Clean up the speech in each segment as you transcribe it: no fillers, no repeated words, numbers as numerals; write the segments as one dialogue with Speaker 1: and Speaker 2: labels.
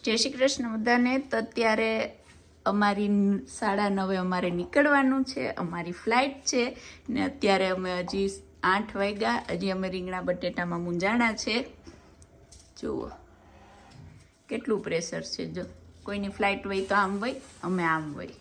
Speaker 1: જય શ્રી કૃષ્ણ બધાને. તો અત્યારે અમારી 9:30 અમારે નીકળવાનું છે, અમારી ફ્લાઇટ છે ને અત્યારે અમે હજી 8 વાગ્યા, હજી અમે રીંગણા બટેટામાં મૂંઝાણા છે. જુઓ કેટલું પ્રેશર છે. જો કોઈની ફ્લાઇટ હોય તો આમ હોય, અમે આમ હોય.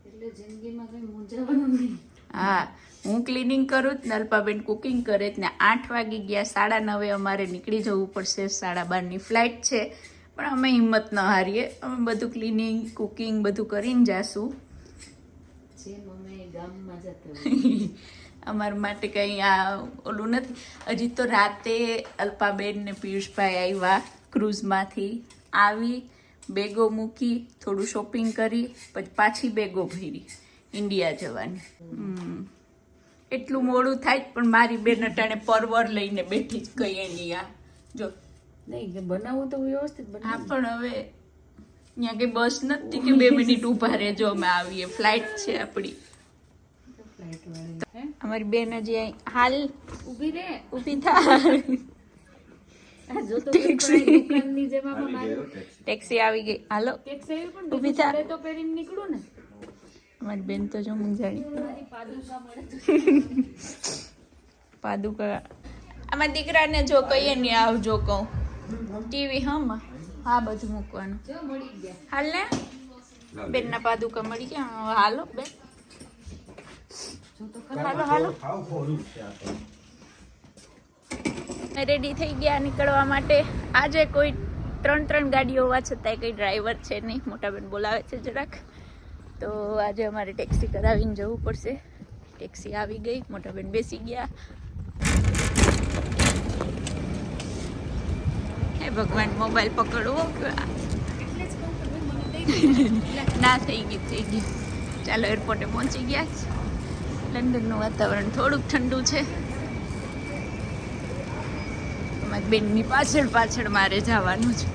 Speaker 2: એટલે જિંદગીમાં કઈ મૂંઝાવાનું નહીં.
Speaker 1: હા, હું ક્લિનિંગ કરું જ ને અલ્પાબેન કુકિંગ કરે જ ને 8 વાગી ગયા. 9:30 અમારે નીકળી જવું પડશે. 12:30ની ફ્લાઇટ છે પણ અમે હિંમત ન હારીએ. અમે બધું ક્લિનિંગ કુકિંગ બધું કરીને જાશું.
Speaker 2: જેમ અમે ગામમાં જતા હોય.
Speaker 1: અમારા માટે કંઈ આ ઓલું નથી. હજી તો રાતે અલ્પાબેન ને પિયુષભાઈ આવ્યા ક્રૂઝમાંથી. આવી બેગો મૂકી, થોડું શોપિંગ કરી, પછી પાછી બેગો ભરી ઇન્ડિયા જવાની. એટલું મોડું થાય પણ મારી બેન અટાણે પરવર લઈને બેઠી જ કઈ એની આ જો
Speaker 2: નહીં બનાવવું તો વ્યવસ્થિત
Speaker 1: હા
Speaker 2: બનાવ.
Speaker 1: પણ હવે અહીંયા કઈ બસ નથી કે 2 મિનિટ ઊભા રહેજો અમે આવીએ. ફ્લાઇટ છે આપણી.
Speaker 2: ફ્લાઇટ વાળી હે
Speaker 1: અમારી બેન હજી અહીં હાલ
Speaker 2: ઊભી રે.
Speaker 1: ઊભી થા.
Speaker 2: આ જો તો દુકાનની જેમ આમાં મારું
Speaker 1: ટેક્સી આવી ગઈ. હાલો
Speaker 2: ટેક્સી આવી પણ
Speaker 1: ઊભી
Speaker 2: બીજું
Speaker 1: થા.
Speaker 2: સાડે તો પહેરીને નીકળું ને.
Speaker 1: અમારી બેન તો જો મૂંઝાણી.
Speaker 2: મારી પાદુકા મળે તો
Speaker 1: પાદુકા આમાં દીકરાને જો કહીએ ને આવજો કહું. ટીવી હા બધું મૂકવાનું.
Speaker 2: જો મળી ગયા.
Speaker 1: હાલ ને બેનના પાદુકા મળી ગયા. હાલો બેન
Speaker 2: જો તો ખરા.
Speaker 1: હાલો હાલો. રેડી થઈ ગયા નીકળવા માટે. આજે કોઈ 3 ગાડીઓ હોવા છતાંય કંઈ ડ્રાઈવર છે નહીં. મોટા બેન બોલાવે છે જરાક, તો આજે અમારે ટેક્સી કરાવીને જવું પડશે. ટેક્સી આવી ગઈ, મોટા બેન બેસી ગયા. હે ભગવાન, મોબાઈલ પકડવો
Speaker 2: એટલે જ કહું કે ભાઈ મને દઈ દે.
Speaker 1: ના થઈ ગઈ. ચાલો એરપોર્ટે પહોંચી ગયા છે. લંડનનું વાતાવરણ થોડુંક ઠંડુ છે. અમારી બેનની પાછળ મારે જવાનું છે.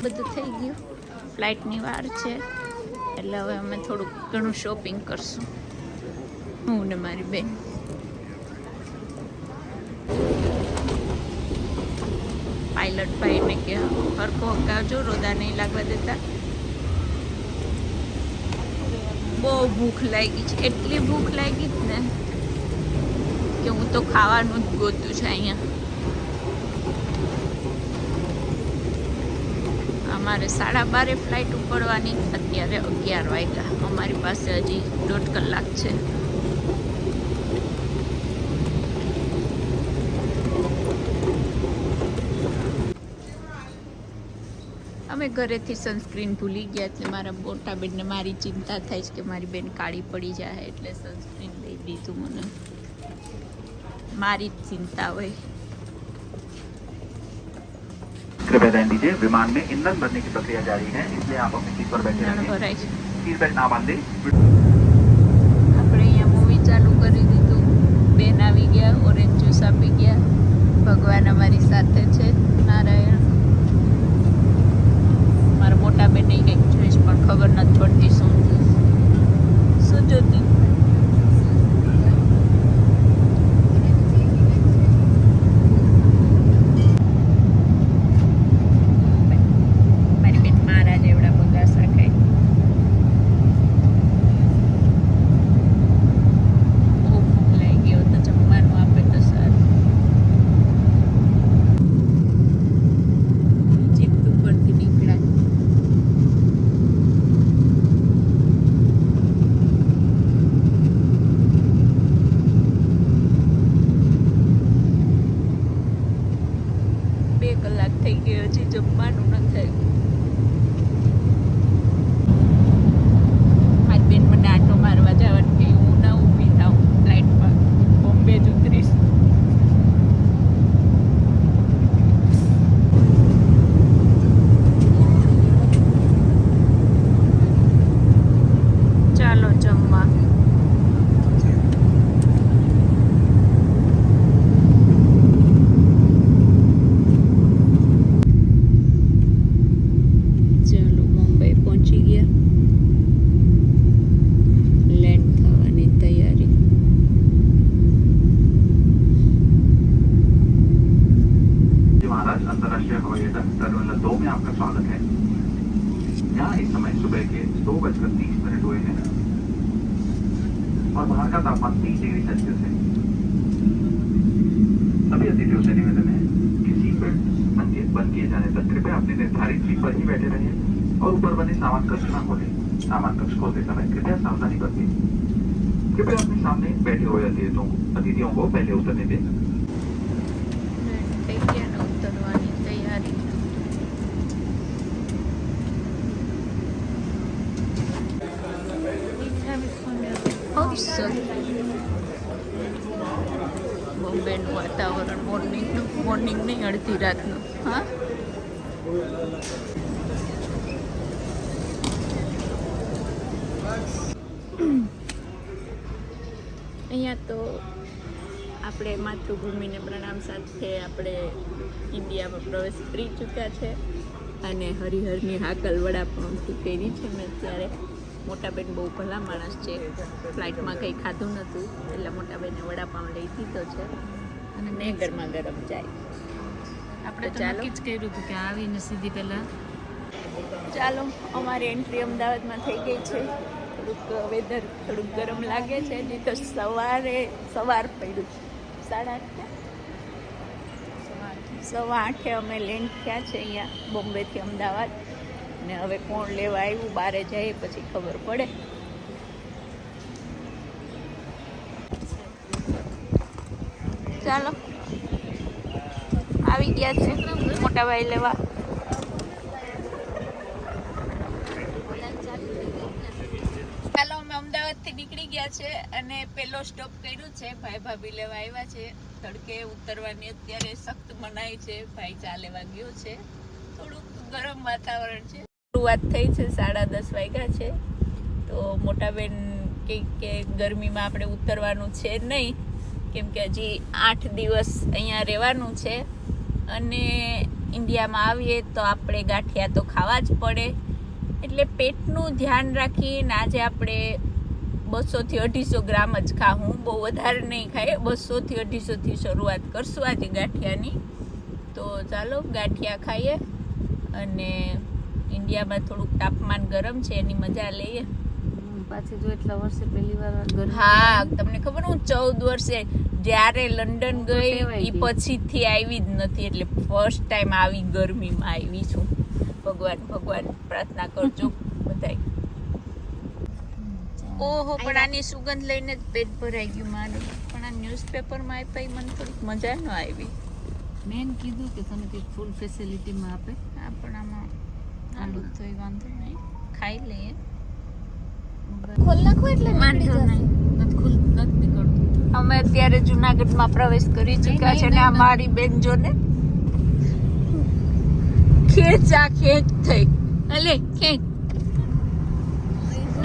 Speaker 1: બધું થઈ ગયું. ફ્લાઇટની વાર છે એટલે હવે અમે થોડુંક ઘણું શોપિંગ કરશું, હું ને મારી બેન. પાયલટ ભાઈને કે હરખો હકાવજો, રોદા નહીં લાગવા દેતા. બહુ ભૂખ લાગી છે, એટલી ભૂખ લાગી જ ને કે હું તો ખાવાનું જ ગોતું છે અહીંયા. અમારે 12:30 ફ્લાઇટ ઉપડવાની. અત્યારે 11 વાગ્યા. અમારી પાસે હજી 1.5 કલાક છે. અમે ઘરેથી સનસ્ક્રીન ભૂલી ગયા એટલે મારા મોટા બેનને મારી ચિંતા થાય છે કે મારી બેન કાળી પડી જાય એટલે સનસ્ક્રીન લઈ દીધું. મને મારી જ ચિંતા હોય.
Speaker 3: कृपया ध्यान दीजिए, विमान में ईंधन भरने की प्रक्रिया जारी है, इसलिए आप अपनी सीट पर बैठे
Speaker 1: નાણ
Speaker 3: रहिए।
Speaker 1: ભરાય છે.
Speaker 3: सीट बेल्ट ना बांधे।
Speaker 1: આપણે અહીંયા મૂવી ચાલુ કરી દીધું. બેન આવી ગયા, ઓરેન્જ જ્યુસ આપી ગયા. ભગવાન અમારી સાથે છે. નારાયણ. મારા મોટા બેને કંઈક જોઈશ પણ ખબર નથી પડતી શું જોતી. મારી બેન મારા જેવડા બગાસા ખાય. બહુ ભૂખ લાગી ગયો તો જમવાનું આપે તો સારું.
Speaker 3: तापमान 30 डिग्री सेल्सियस है। सभी अतिथियों से निवेदन है कि सीट बेल्ट बंद किए जाने तक कृपया अपनी निर्धारित सीट पर ही बैठे रहें और ऊपर बने सामान कक्ष न खोलें। सामान कक्ष खोलते समय कृपया सावधानी बरतें। कृपया अपने सामने बैठे हुए अतिथियों को पहले उतरने दें।
Speaker 1: ઉતરવાની તૈયારી. બોમ્બેનું વાતાવરણ મોર્નિંગ નહીં અડધી રાતનું. હા અહીંયા તો આપણે માતૃભૂમિને પ્રણામ સાથે આપણે ઇન્ડિયામાં પ્રવેશ કરી ચૂક્યા છે અને હરિહરની હાકલ વડાપાઉંથી કરી છે મેં અત્યારે. મોટાબેન બહુ ભલા માણસ છે, ફ્લાઇટમાં કંઈ ખાધું નહોતું એટલે મોટાબેને વડાપાઉં લઈ દીધો છે અને મેં ગરમા ગરમ જાય.
Speaker 2: આપણે તો નક્કી જ કર્યું હતું કે આવીને સીધી પહેલાં
Speaker 1: ચાલો, અમારી એન્ટ્રી અમદાવાદમાં થઈ ગઈ છે. થોડુંક વેધર થોડુંક ગરમ લાગે છે. હજી તો સવાર પડ્યું 8:30 8:30 અમે લેન્ડ થયા છે અહીંયા બોમ્બેથી અમદાવાદ. ને હવે કોણ લેવા આવ્યું બહાર જઈએ પછી ખબર પડે. ચાલો, આવી ગયા છે મોટા ભાઈ લેવા. ચાલો, અમે અમદાવાદથી નીકળી ગયા છે અને પહેલો સ્ટોપ કર્યું છે. ભાઈ ભાભી લેવા આવ્યા છે. તડકે ઉતરવાની અત્યારે સખ્ત મનાઈ છે. ભાઈ ચા લેવા ગયો છે. થોડુંક ગરમ વાતાવરણ છે. શરૂઆત થઈ છે, 10:30 વાગ્યા છે. તો મોટાબેન કે ગરમીમાં આપણે ઉતરવાનું છે નહીં, કેમ કે હજી 8 દિવસ અહીંયા રહેવાનું છે અને ઇન્ડિયામાં આવીએ તો આપણે ગાંઠિયા તો ખાવા જ પડે. એટલે પેટનું ધ્યાન રાખીને આજે આપણે 200 થી 250 ગ્રામ જ ખાવું, બહુ વધારે નહીં ખાઈએ. 200 થી 250થી શરૂઆત કરશું આજે ગાંઠિયાની. તો ચાલો ગાંઠિયા ખાઈએ અને ઇન્ડિયામાં થોડુંક તાપમાન ગરમ છે એની મજા લઈએ.
Speaker 2: પાછી જો એટલા વર્ષે પહેલી વાર ગરમી.
Speaker 1: હા, તમને ખબર, હું 14 વર્ષે જ્યારે લંડન ગઈ એ પછીથી આવી જ નથી. એટલે ફર્સ્ટ ટાઈમ આવી ગરમીમાં આવી છું. ભગવાન પ્રાર્થના કરજો બધાય. ઓહો, પણ આની સુગંધ લઈને જ પેટ ભરાઈ ગયું મારું. પણ આ ન્યૂઝપેપરમાં આપ્યા મને થોડીક મજા ન આવી.
Speaker 2: મેન કીધું કે તને કંઈક ફૂલ ફેસિલિટીમાં આપે.
Speaker 1: હા, પણ આમાં આલું તો વાંધો નહીં, ખાઈ લઈએ.
Speaker 2: ખોલ નાખો એટલે વાંધો નહીં. નથી નીકળતું.
Speaker 1: અમે અત્યારે જુનાગઢમાં પ્રવેશ કરી ચૂક્યા છે ને આ મારી બેન જો ને ખેંચ થઈ. અલે ખેંચ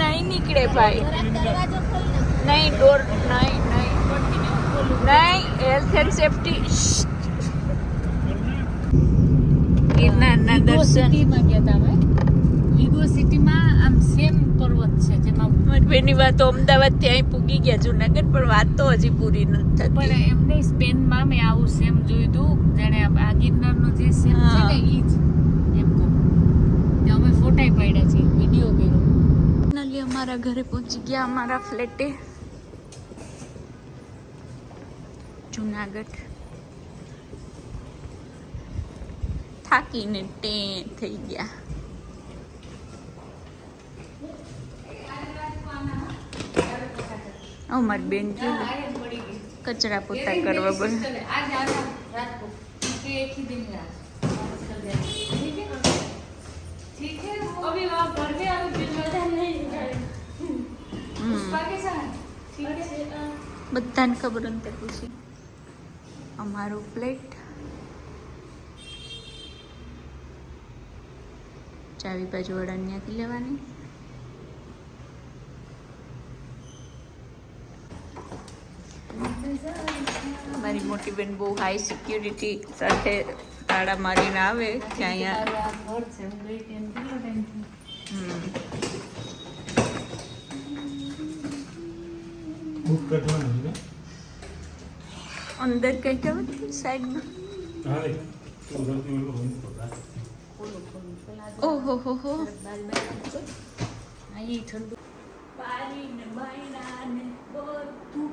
Speaker 1: નહીં નીકળે ભાઈ. નહીં ડોર નહીં. Health and safety. ગિરનારના દર્શન
Speaker 2: સિટીમાં ગયા હતા અમે. લીગો સિટીમાં આમ સેમ પર્વત છે જેમાં
Speaker 1: બેની વાત અમદાવાદથી અહીં પૂગી ગયા જુનાગઢ, પણ વાત તો હજી પૂરી નથી થતી.
Speaker 2: પણ એમને સ્પેનમાં મેં આવું સેમ જોયું હતું. જાણે આ ગિરનારનો જે સેમ છે ને ઈ જ એમ કહું. અમે ફોટા પાડ્યા છે, વિડીયો કર્યો.
Speaker 1: ફાઇનલી અમારા ઘરે પહોંચી ગયા, અમારા ફ્લેટે જુનાગઢ. થાકીને થઈ ગયા. મારી બેન જો કચરા પોતા કરવા બોલ. બધાને ખબર અંતે પૂછી. અમારું ફ્લેટ, ચાવી બાજુ વડા ત્યાંથી લેવાની. મારી મોટી બેન બહુ હાઈ સિક્યુરિટી સાથે તાળા મારીને આવે કે અહીંયા અંદર કઈ જવું સાઈડમાં. ઓહો હો હો. પારી ને બાયણા ને બધું